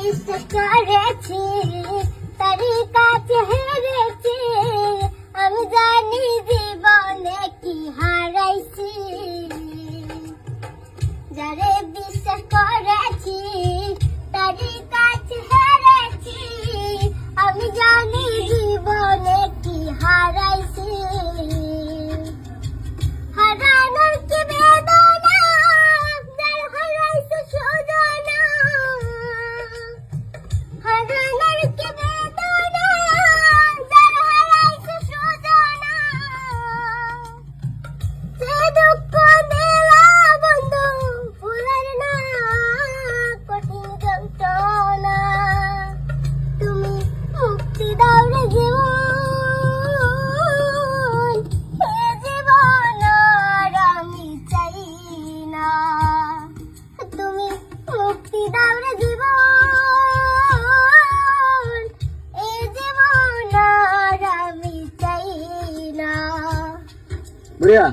বিশ্বাস করেছি তারই কাছে হেরেছি, আমি জানি জীবনে কি হারাইছি। যারে বিশ্বাস করেছি তারই কাছে হেরেছি, আমি জানি জীবনে কি হারাইছি। হারানোর কি বেদনা, যার হারাইছে সুজনা। হারানোর কি বেদনা, যার হারাইছে সুজনা। সে দুঃখ দিলা বন্ধু ভুলার না, কঠিন যন্ত্রণা। তুমি মুক্তি দাও রে জীবন, এ জীবন আর আমি চাই না। তুমি মুক্তি দাও রে জীবন, এ জীবন আর আমি চাই না। বুড়িয়া